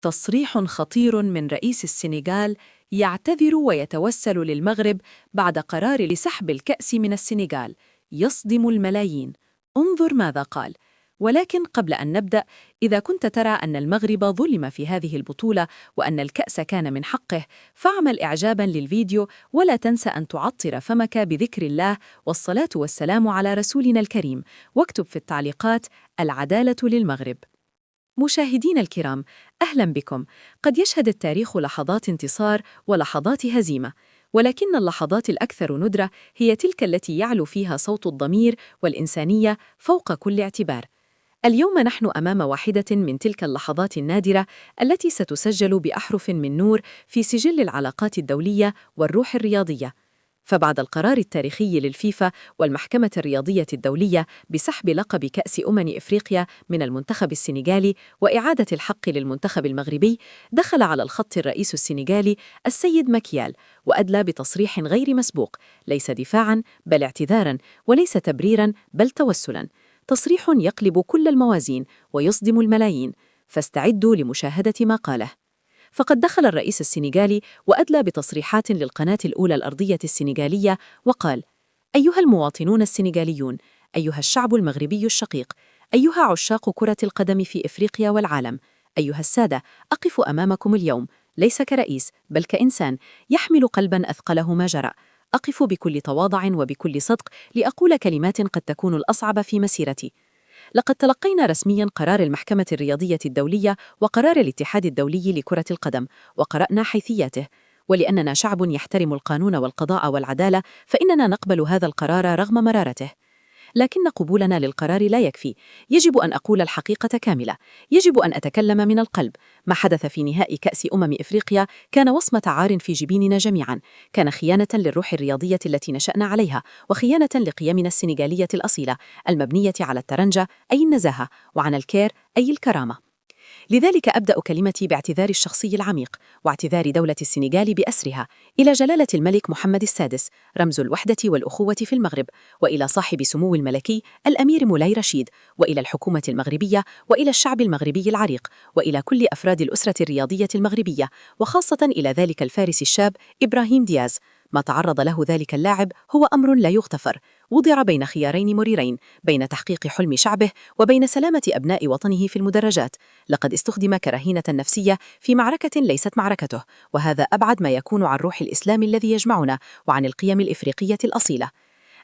تصريح خطير من رئيس السنغال يعتذر ويتوسل للمغرب بعد قرار لسحب الكأس من السنغال يصدم الملايين. انظر ماذا قال. ولكن قبل أن نبدأ، إذا كنت ترى أن المغرب ظلم في هذه البطولة وأن الكأس كان من حقه، فاعمل إعجاباً للفيديو ولا تنسى أن تعطر فمك بذكر الله والصلاة والسلام على رسولنا الكريم، واكتب في التعليقات: العدالة للمغرب. مشاهدينا الكرام، أهلا بكم. قد يشهد التاريخ لحظات انتصار ولحظات هزيمة، ولكن اللحظات الأكثر ندرة هي تلك التي يعلو فيها صوت الضمير والإنسانية فوق كل اعتبار. اليوم نحن أمام واحدة من تلك اللحظات النادرة التي ستسجل بأحرف من نور في سجل العلاقات الدولية والروح الرياضية. فبعد القرار التاريخي للفيفا والمحكمة الرياضية الدولية بسحب لقب كأس إفريقيا من المنتخب السنغالي وإعادة الحق للمنتخب المغربي، دخل على الخط الرئيس السنغالي السيد مكيال وأدلى بتصريح غير مسبوق، ليس دفاعاً بل اعتذاراً، وليس تبريراً بل توسلاً. تصريح يقلب كل الموازين ويصدم الملايين، فاستعدوا لمشاهدة ما قاله. فقد دخل الرئيس السنغالي وأدلى بتصريحات للقناة الأولى الأرضية السنغالية وقال: أيها المواطنون السنغاليون، أيها الشعب المغربي الشقيق، أيها عشاق كرة القدم في إفريقيا والعالم، أيها السادة، أقف أمامكم اليوم ليس كرئيس بل كإنسان يحمل قلباً أثقله ما جرى. أقف بكل تواضع وبكل صدق لأقول كلمات قد تكون الأصعب في مسيرتي. لقد تلقينا رسمياً قرار المحكمة الرياضية الدولية وقرار الاتحاد الدولي لكرة القدم، وقرأنا حيثياته. ولأننا شعب يحترم القانون والقضاء والعدالة، فإننا نقبل هذا القرار رغم مرارته. لكن قبولنا للقرار لا يكفي، يجب أن أقول الحقيقة كاملة، يجب أن أتكلم من القلب. ما حدث في نهائي كأس إفريقيا كان وصمة عار في جبيننا جميعاً، كان خيانة للروح الرياضية التي نشأنا عليها، وخيانة لقيمنا السنغالية الأصيلة المبنية على الترنجة أي النزاهة، وعن الكير أي الكرامة. لذلك أبدأ كلمتي باعتذاري الشخصي العميق واعتذار دولة السنغال بأسرها إلى جلالة الملك محمد السادس رمز الوحدة والأخوة في المغرب، وإلى صاحب سمو الملكي الأمير مولاي رشيد، وإلى الحكومة المغربية، وإلى الشعب المغربي العريق، وإلى كل أفراد الأسرة الرياضية المغربية، وخاصة إلى ذلك الفارس الشاب إبراهيم دياز. ما تعرض له ذلك اللاعب هو أمر لا يغتفر، وضع بين خيارين مريرين، بين تحقيق حلم شعبه وبين سلامة أبناء وطنه في المدرجات. لقد استخدم كرهينة نفسية في معركة ليست معركته، وهذا أبعد ما يكون عن روح الإسلام الذي يجمعنا وعن القيم الإفريقية الأصيلة.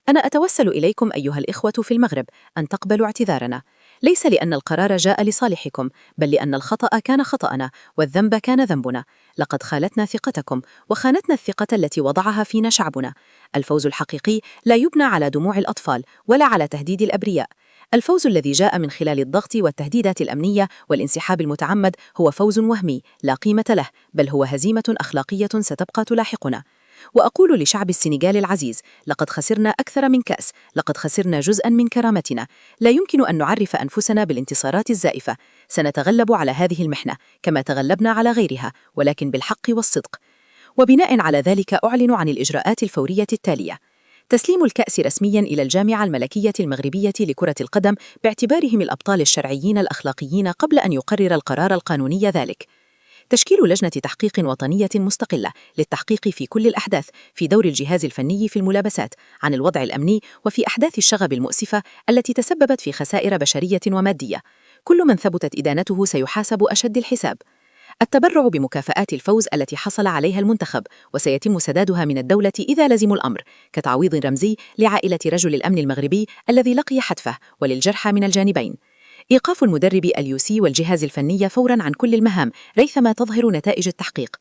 أنا أتوسل إليكم أيها الإخوة في المغرب أن تقبلوا اعتذارنا، ليس لأن القرار جاء لصالحكم، بل لأن الخطأ كان خطأنا والذنب كان ذنبنا. لقد خالتنا ثقتكم وخانتنا الثقة التي وضعها فينا شعبنا. الفوز الحقيقي لا يبنى على دموع الأطفال ولا على تهديد الأبرياء. الفوز الذي جاء من خلال الضغط والتهديدات الأمنية والانسحاب المتعمد هو فوز وهمي لا قيمة له، بل هو هزيمة أخلاقية ستبقى تلاحقنا. وأقول لشعب السنغال العزيز: لقد خسرنا أكثر من كأس، لقد خسرنا جزءاً من كرامتنا. لا يمكن أن نعرف أنفسنا بالانتصارات الزائفة. سنتغلب على هذه المحنة كما تغلبنا على غيرها، ولكن بالحق والصدق. وبناء على ذلك أعلن عن الإجراءات الفورية التالية: تسليم الكأس رسمياً إلى الجامعة الملكية المغربية لكرة القدم باعتبارهم الأبطال الشرعيين الأخلاقيين قبل أن يقرر القرار القانوني ذلك. تشكيل لجنة تحقيق وطنية مستقلة للتحقيق في كل الأحداث، في دور الجهاز الفني في الملابسات، عن الوضع الأمني، وفي أحداث الشغب المؤسفة التي تسببت في خسائر بشرية ومادية. كل من ثبتت إدانته سيحاسب أشد الحساب. التبرع بمكافآت الفوز التي حصل عليها المنتخب، وسيتم سدادها من الدولة إذا لزموا الأمر، كتعويض رمزي لعائلة رجل الأمن المغربي الذي لقي حتفه، وللجرحى من الجانبين. إيقاف المدرب اليوسي والجهاز الفني فوراً عن كل المهام ريثما تظهر نتائج التحقيق.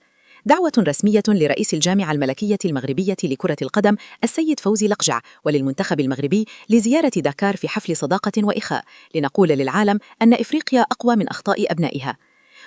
دعوة رسمية لرئيس الجامعة الملكية المغربية لكرة القدم السيد فوزي لقجع وللمنتخب المغربي لزيارة داكار في حفل صداقة وإخاء، لنقول للعالم أن إفريقيا أقوى من أخطاء أبنائها.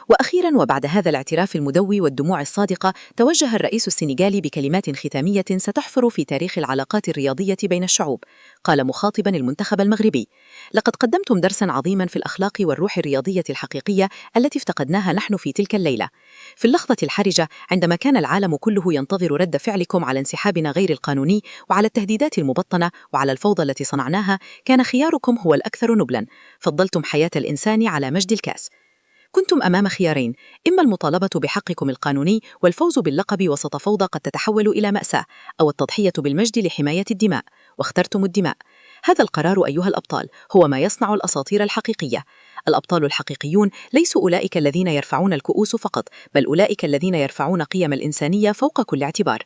وأخيراً، وبعد هذا الاعتراف المدوي والدموع الصادقة، توجه الرئيس السنغالي بكلمات ختامية ستحفر في تاريخ العلاقات الرياضية بين الشعوب. قال مخاطباً المنتخب المغربي: لقد قدمتم درساً عظيماً في الأخلاق والروح الرياضية الحقيقية التي افتقدناها نحن في تلك الليلة. في اللحظة الحرجة عندما كان العالم كله ينتظر رد فعلكم على انسحابنا غير القانوني وعلى التهديدات المبطنة وعلى الفوضى التي صنعناها، كان خياركم هو الأكثر نبلاً. فضلتم حياة الإنسان على مجد الكأس. كنتم أمام خيارين: إما المطالبة بحقكم القانوني والفوز باللقب وسط فوضى قد تتحول إلى مأساة، أو التضحية بالمجد لحماية الدماء، واخترتم الدماء. هذا القرار أيها الأبطال هو ما يصنع الأساطير الحقيقية. الأبطال الحقيقيون ليسوا أولئك الذين يرفعون الكؤوس فقط، بل أولئك الذين يرفعون قيم الإنسانية فوق كل اعتبار.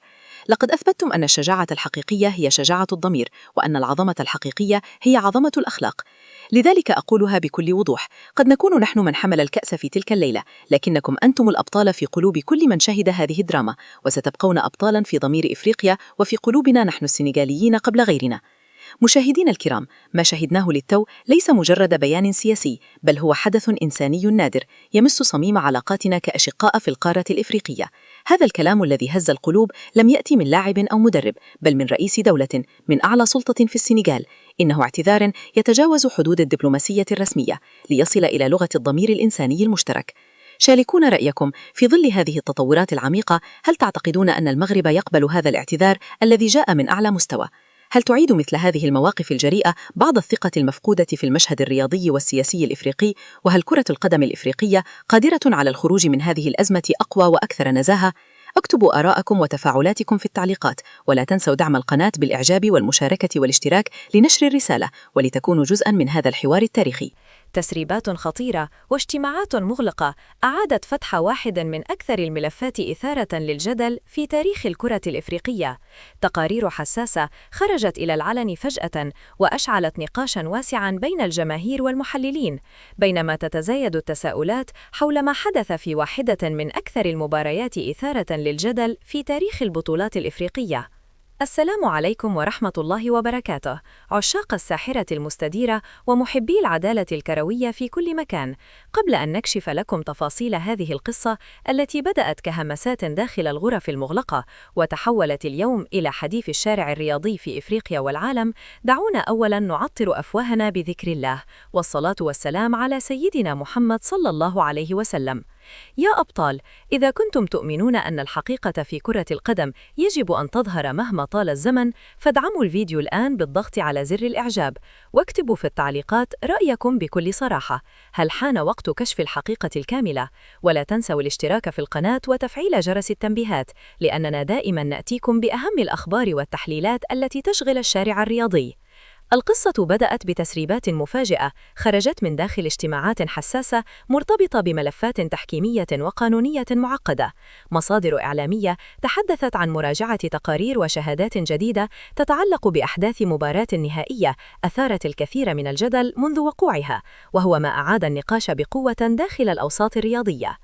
لقد أثبتتم أن الشجاعة الحقيقية هي شجاعة الضمير، وأن العظمة الحقيقية هي عظمة الأخلاق. لذلك أقولها بكل وضوح: قد نكون نحن من حمل الكأس في تلك الليلة، لكنكم أنتم الأبطال في قلوب كل من شهد هذه الدراما، وستبقون أبطالاً في ضمير إفريقيا وفي قلوبنا نحن السنغاليين قبل غيرنا. مشاهدينا الكرام، ما شهدناه للتو ليس مجرد بيان سياسي، بل هو حدث إنساني نادر يمس صميم علاقاتنا كأشقاء في القارة الإفريقية. هذا الكلام الذي هز القلوب لم يأتي من لاعب أو مدرب، بل من رئيس دولة، من أعلى سلطة في السنغال. إنه اعتذار يتجاوز حدود الدبلوماسية الرسمية ليصل إلى لغة الضمير الإنساني المشترك. شاركونا رأيكم في ظل هذه التطورات العميقة. هل تعتقدون أن المغرب يقبل هذا الاعتذار الذي جاء من أعلى مستوى؟ هل تعيد مثل هذه المواقف الجريئة بعض الثقة المفقودة في المشهد الرياضي والسياسي الإفريقي؟ وهل كرة القدم الإفريقية قادرة على الخروج من هذه الأزمة أقوى وأكثر نزاهة؟ اكتبوا آراءكم وتفاعلاتكم في التعليقات، ولا تنسوا دعم القناة بالإعجاب والمشاركة والاشتراك لنشر الرسالة ولتكونوا جزءاً من هذا الحوار التاريخي. تسريبات خطيرة واجتماعات مغلقة أعادت فتح واحد من أكثر الملفات إثارة للجدل في تاريخ الكرة الإفريقية. تقارير حساسة خرجت إلى العلن فجأة وأشعلت نقاشاً واسعاً بين الجماهير والمحللين، بينما تتزايد التساؤلات حول ما حدث في واحدة من أكثر المباريات إثارة للجدل في تاريخ البطولات الإفريقية. السلام عليكم ورحمة الله وبركاته، عشاق الساحرة المستديرة ومحبي العدالة الكروية في كل مكان. قبل أن نكشف لكم تفاصيل هذه القصة التي بدأت كهمسات داخل الغرف المغلقة وتحولت اليوم إلى حديث الشارع الرياضي في إفريقيا والعالم، دعونا أولاً نعطر أفواهنا بذكر الله والصلاة والسلام على سيدنا محمد صلى الله عليه وسلم. يا أبطال، إذا كنتم تؤمنون أن الحقيقة في كرة القدم يجب أن تظهر مهما طال الزمن، فادعموا الفيديو الآن بالضغط على زر الإعجاب، واكتبوا في التعليقات رأيكم بكل صراحة. هل حان وقت كشف الحقيقة الكاملة؟ ولا تنسوا الاشتراك في القناة وتفعيل جرس التنبيهات، لأننا دائما نأتيكم بأهم الأخبار والتحليلات التي تشغل الشارع الرياضي. القصة بدأت بتسريبات مفاجئة خرجت من داخل اجتماعات حساسة مرتبطة بملفات تحكيمية وقانونية معقدة. مصادر إعلامية تحدثت عن مراجعة تقارير وشهادات جديدة تتعلق بأحداث مباراة نهائية أثارت الكثير من الجدل منذ وقوعها، وهو ما أعاد النقاش بقوة داخل الأوساط الرياضية.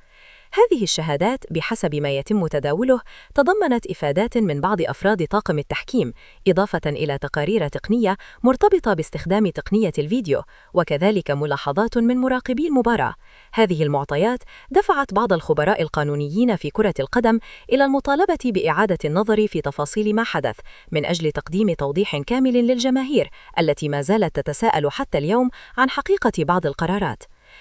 هذه الشهادات بحسب ما يتم تداوله تضمنت إفادات من بعض أفراد طاقم التحكيم، إضافة إلى تقارير تقنية مرتبطة باستخدام تقنية الفيديو، وكذلك ملاحظات من مراقبي المباراة. هذه المعطيات دفعت بعض الخبراء القانونيين في كرة القدم إلى المطالبة بإعادة النظر في تفاصيل ما حدث، من أجل تقديم توضيح كامل للجماهير التي ما زالت تتساءل حتى اليوم عن حقيقة بعض القرارات.